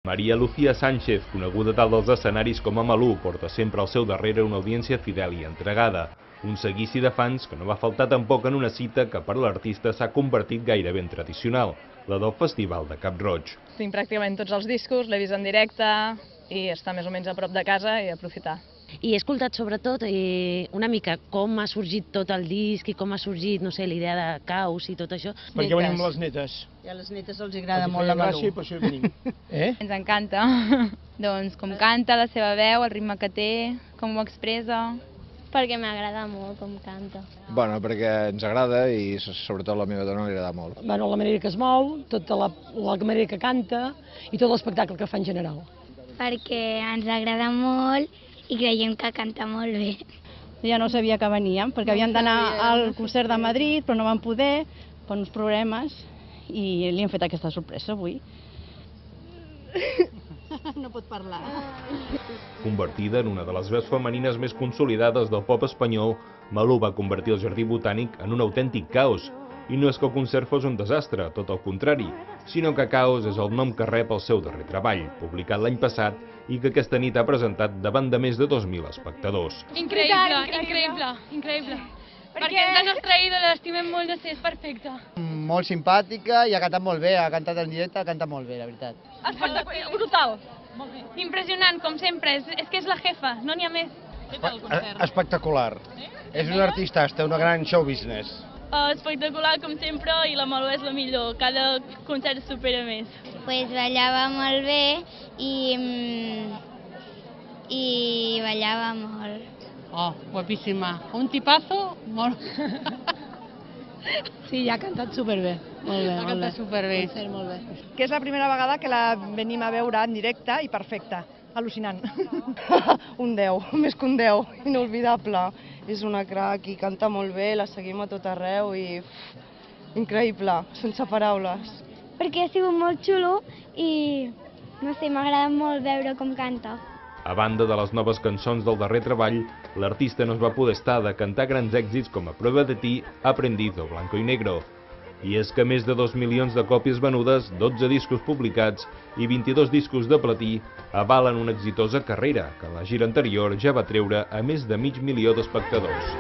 María Lucía Sánchez, coneguda dalt dels escenaris com a Malú, porta sempre al seu darrere una audiència fidel i entregada. Un seguici de fans que no va faltar tampoc en una cita que per l'artista s'ha convertit gairebé en tradicional, la del Festival de Cap-roig. Tinc pràcticament tots els discos, l'he vist en directe i està més o menys a prop de casa i aprofitar. I he escoltat sobretot una mica com ha sorgit tot el disc i com ha sorgit, no sé, la idea de Caos i tot això. Perquè venim amb les netes. I a les netes els agrada molt la Malú. Per això hi venim. Ens encanta. Doncs com canta, la seva veu, el ritme que té, com ho expressa. Perquè m'agrada molt com canta. Bueno, perquè ens agrada i sobretot la meva dona li agrada molt. Bueno, la manera que es mou, tota la manera que canta i tot l'espectacle que fa en general. Perquè ens agrada molt i creiem que canta molt bé. Ja no sabia que veníem, perquè havien d'anar al concert de Madrid, però no van poder, per uns problemes, i li hem fet aquesta sorpresa avui. No pot parlar. Convertida en una de les veus femenines més consolidades del pop espanyol, Malú va convertir el Jardí Botànic en un autèntic caos. I no és que el concert fos un desastre, tot el contrari, sinó que Caos és el nom que rep el seu darrer treball, publicat l'any passat i que aquesta nit ha presentat davant de més de 2.000 espectadors. Increïble, increïble, increïble. Perquè és la nostra ídola, l'estimem molt, no sé, és perfecta. Molt simpàtica i ha cantat molt bé, ha cantat en directe, ha cantat molt bé, la veritat. Espectacular, brutal. Impressionant, com sempre, és que és la jefa, no n'hi ha més. Espectacular. És un artista, té una gran show business. Espectacular, com sempre, i la Malú és la millor. Cada concert supera més. Pues ballava molt bé i ballava molt. Oh, guapíssima. Un tipazo, molt... Sí, ja ha cantat superbé. Molt bé, ha cantat superbé. Molt bé. Que és la primera vegada que la venim a veure en directe i perfecta. Al·lucinant. Un 10, més que un 10, inolvidable. És una crac i canta molt bé, la seguim a tot arreu i increïble, sense paraules. Perquè ha sigut molt xulo i, no sé, m'agrada molt veure com canta. A banda de les noves cançons del darrer treball, l'artista no es va poder estar de cantar grans èxits com A prueba de ti, Aprendido, Blanco y Negro. I és que més de 2 milions de còpies venudes, 12 discos publicats i 22 discos de platí avalen una exitosa carrera que en la gira anterior ja va treure a més de 500.000 d'espectadors.